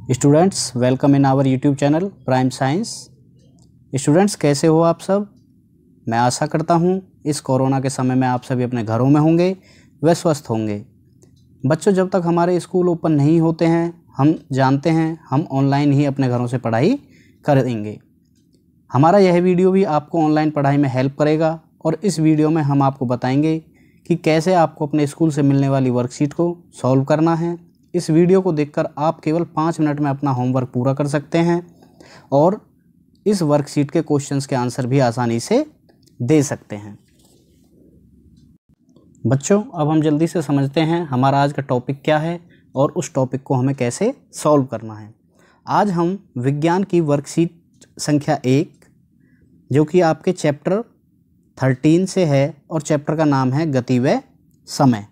Students welcome in our YouTube channel Prime Science. Students कैसे हो आप सब। मैं आशा करता हूँ इस कोरोना के समय में आप सभी अपने घरों में होंगे व स्वस्थ होंगे। बच्चों, जब तक हमारे स्कूल ओपन नहीं होते हैं हम जानते हैं हम ऑनलाइन ही अपने घरों से पढ़ाई करेंगे। हमारा यह वीडियो भी आपको ऑनलाइन पढ़ाई में हेल्प करेगा और इस वीडियो में हम आपको बताएंगे कि कैसे आपको अपने स्कूल से मिलने वाली वर्कशीट को सॉल्व करना है। इस वीडियो को देखकर आप केवल 5 मिनट में अपना होमवर्क पूरा कर सकते हैं और इस वर्कशीट के क्वेश्चंस के आंसर भी आसानी से दे सकते हैं। बच्चों, अब हम जल्दी से समझते हैं हमारा आज का टॉपिक क्या है और उस टॉपिक को हमें कैसे सॉल्व करना है। आज हम विज्ञान की वर्कशीट संख्या 1 जो कि आपके चैप्टर 13 से है और चैप्टर का नाम है गति व समय।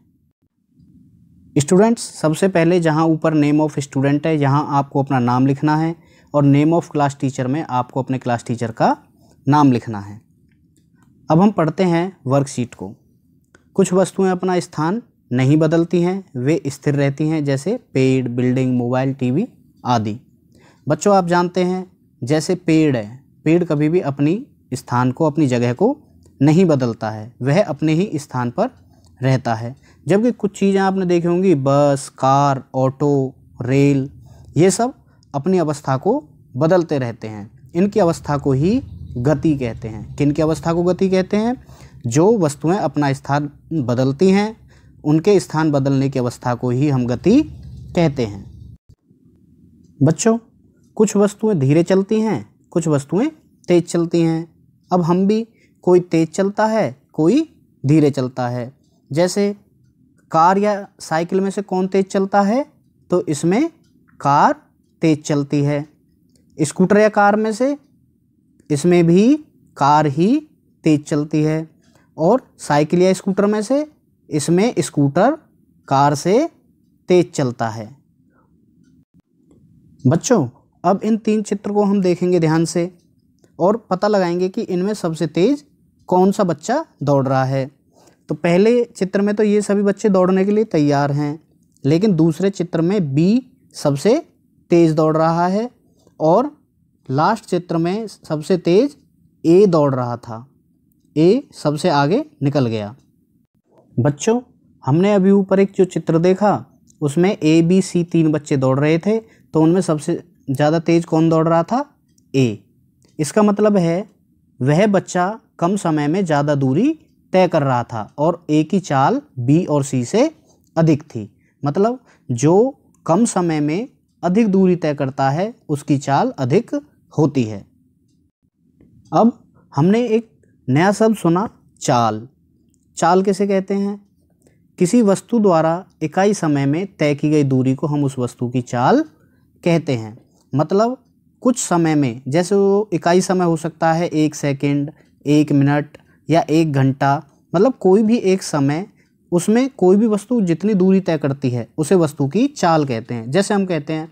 स्टूडेंट्स, सबसे पहले जहां ऊपर नेम ऑफ स्टूडेंट है यहाँ आपको अपना नाम लिखना है और नेम ऑफ क्लास टीचर में आपको अपने क्लास टीचर का नाम लिखना है। अब हम पढ़ते हैं वर्कशीट को। कुछ वस्तुएं अपना स्थान नहीं बदलती हैं, वे स्थिर रहती हैं, जैसे पेड़, बिल्डिंग, मोबाइल, टीवी आदि। बच्चों, आप जानते हैं जैसे पेड़ है, पेड़ कभी भी अपनी स्थान को, अपनी जगह को नहीं बदलता है, वह अपने ही स्थान पर रहता है। जबकि कुछ चीज़ें आपने देखी होंगी, बस, कार, ऑटो, रेल, ये सब अपनी अवस्था को बदलते रहते हैं। इनकी अवस्था को ही गति कहते हैं। किन की अवस्था को गति कहते हैं? जो वस्तुएं अपना स्थान बदलती हैं उनके स्थान बदलने की अवस्था को ही हम गति कहते हैं। बच्चों, कुछ वस्तुएं धीरे चलती हैं, कुछ वस्तुएं तेज चलती हैं। अब हम भी, कोई तेज चलता है, कोई धीरे चलता है। जैसे कार या साइकिल में से कौन तेज चलता है? तो इसमें कार तेज चलती है। स्कूटर या कार में से इसमें भी कार ही तेज चलती है। और साइकिल या स्कूटर में से इसमें स्कूटर कार से तेज चलता है। बच्चों, अब इन 3 चित्र को हम देखेंगे ध्यान से और पता लगाएंगे कि इनमें सबसे तेज कौन सा बच्चा दौड़ रहा है। तो पहले चित्र में तो ये सभी बच्चे दौड़ने के लिए तैयार हैं, लेकिन दूसरे चित्र में बी सबसे तेज दौड़ रहा है और लास्ट चित्र में सबसे तेज ए दौड़ रहा था। ए सबसे आगे निकल गया। बच्चों, हमने अभी ऊपर एक जो चित्र देखा उसमें ए, बी, सी 3 बच्चे दौड़ रहे थे, तो उनमें सबसे ज़्यादा तेज कौन दौड़ रहा था? ए। इसका मतलब है वह बच्चा कम समय में ज़्यादा दूरी तय कर रहा था और ए की चाल बी और सी से अधिक थी। मतलब जो कम समय में अधिक दूरी तय करता है उसकी चाल अधिक होती है। अब हमने एक नया शब्द सुना, चाल। चाल किसे कहते हैं? किसी वस्तु द्वारा इकाई समय में तय की गई दूरी को हम उस वस्तु की चाल कहते हैं। मतलब कुछ समय में, जैसे वो इकाई समय हो सकता है 1 सेकंड, 1 मिनट या 1 घंटा, मतलब कोई भी एक समय, उसमें कोई भी वस्तु जितनी दूरी तय करती है उसे वस्तु की चाल कहते हैं। जैसे हम कहते हैं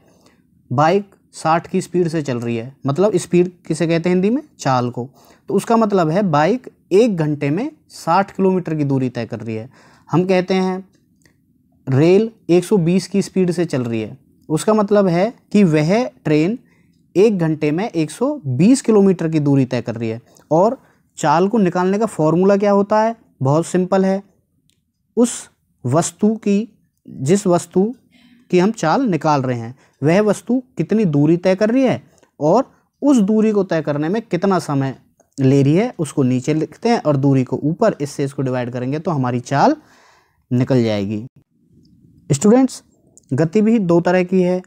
बाइक 60 की स्पीड से चल रही है, मतलब स्पीड किसे कहते हैं हिंदी में? चाल को। तो उसका मतलब है बाइक 1 घंटे में 60 किलोमीटर की दूरी तय कर रही है। हम कहते हैं रेल 120 की स्पीड से चल रही है, उसका मतलब है कि वह ट्रेन 1 घंटे में 120 किलोमीटर की दूरी तय कर रही है। और चाल को निकालने का फॉर्मूला क्या होता है? बहुत सिंपल है। उस वस्तु की, जिस वस्तु की हम चाल निकाल रहे हैं वह वस्तु कितनी दूरी तय कर रही है और उस दूरी को तय करने में कितना समय ले रही है उसको नीचे लिखते हैं और दूरी को ऊपर, इससे इसको डिवाइड करेंगे तो हमारी चाल निकल जाएगी। स्टूडेंट्स, गति भी 2 तरह की है,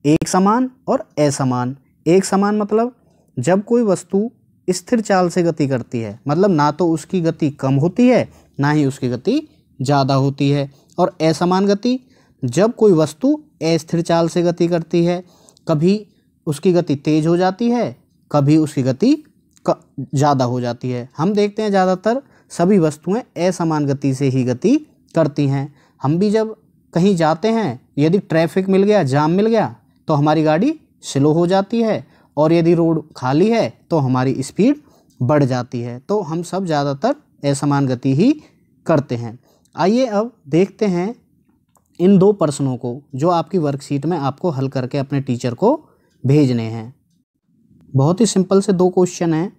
एक समान और असमान। एक समान मतलब जब कोई वस्तु स्थिर चाल से गति करती है, मतलब ना तो उसकी गति कम होती है ना ही उसकी गति ज़्यादा होती है। और असमान गति, जब कोई वस्तु अस्थिर चाल से गति करती है, कभी उसकी गति तेज हो जाती है, कभी उसकी गति ज़्यादा हो जाती है। हम देखते हैं ज़्यादातर सभी वस्तुएं असमान गति से ही गति करती हैं। हम भी जब कहीं जाते हैं, यदि ट्रैफिक मिल गया, जाम मिल गया, तो हमारी गाड़ी स्लो हो जाती है और यदि रोड खाली है तो हमारी स्पीड बढ़ जाती है। तो हम सब ज़्यादातर असमान गति ही करते हैं। आइए अब देखते हैं इन 2 प्रश्नों को जो आपकी वर्कशीट में आपको हल करके अपने टीचर को भेजने हैं। बहुत ही सिंपल से 2 क्वेश्चन हैं।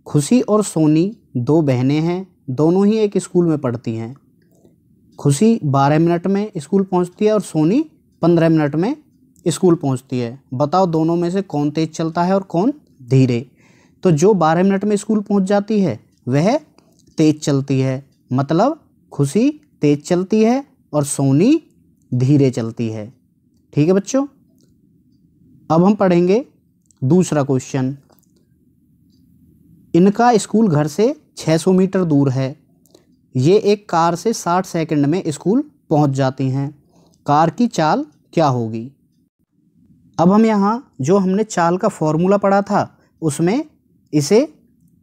खुशी और सोनी 2 बहनें हैं, दोनों ही एक स्कूल में पढ़ती हैं। खुशी 12 मिनट में स्कूल पहुंचती है और सोनी 15 मिनट में स्कूल पहुंचती है। बताओ दोनों में से कौन तेज चलता है और कौन धीरे। तो जो 12 मिनट में स्कूल पहुंच जाती है वह तेज चलती है, मतलब खुशी तेज चलती है और सोनी धीरे चलती है। ठीक है बच्चों। अब हम पढ़ेंगे दूसरा क्वेश्चन। इनका स्कूल घर से 600 मीटर दूर है। ये एक कार से 60 सेकंड में स्कूल पहुंच जाती हैं। कार की चाल क्या होगी। अब हम यहाँ जो हमने चाल का फॉर्मूला पढ़ा था उसमें इसे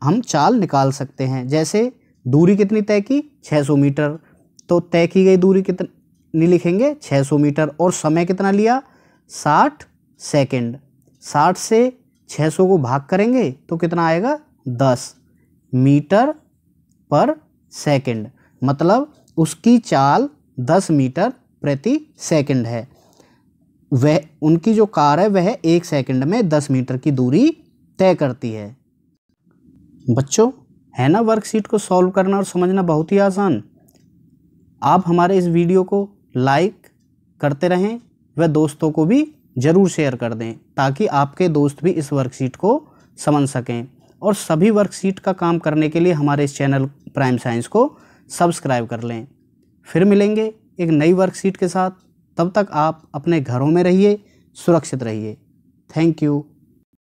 हम चाल निकाल सकते हैं। जैसे दूरी कितनी तय की, 600 मीटर, तो तय की गई दूरी कितनी लिखेंगे, 600 मीटर, और समय कितना लिया, 60 सेकंड। 60 से 600 को भाग करेंगे तो कितना आएगा, 10 मीटर पर सेकंड, मतलब उसकी चाल 10 मीटर प्रति सेकंड है। वह उनकी जो कार है वह 1 सेकंड में 10 मीटर की दूरी तय करती है। बच्चों, है ना वर्कशीट को सॉल्व करना और समझना बहुत ही आसान। आप हमारे इस वीडियो को लाइक करते रहें व दोस्तों को भी ज़रूर शेयर कर दें ताकि आपके दोस्त भी इस वर्कशीट को समझ सकें। और सभी वर्कशीट का काम करने के लिए हमारे इस चैनल प्राइम साइंस को सब्सक्राइब कर लें। फिर मिलेंगे एक नई वर्कशीट के साथ। तब तक आप अपने घरों में रहिए, सुरक्षित रहिए। Thank you.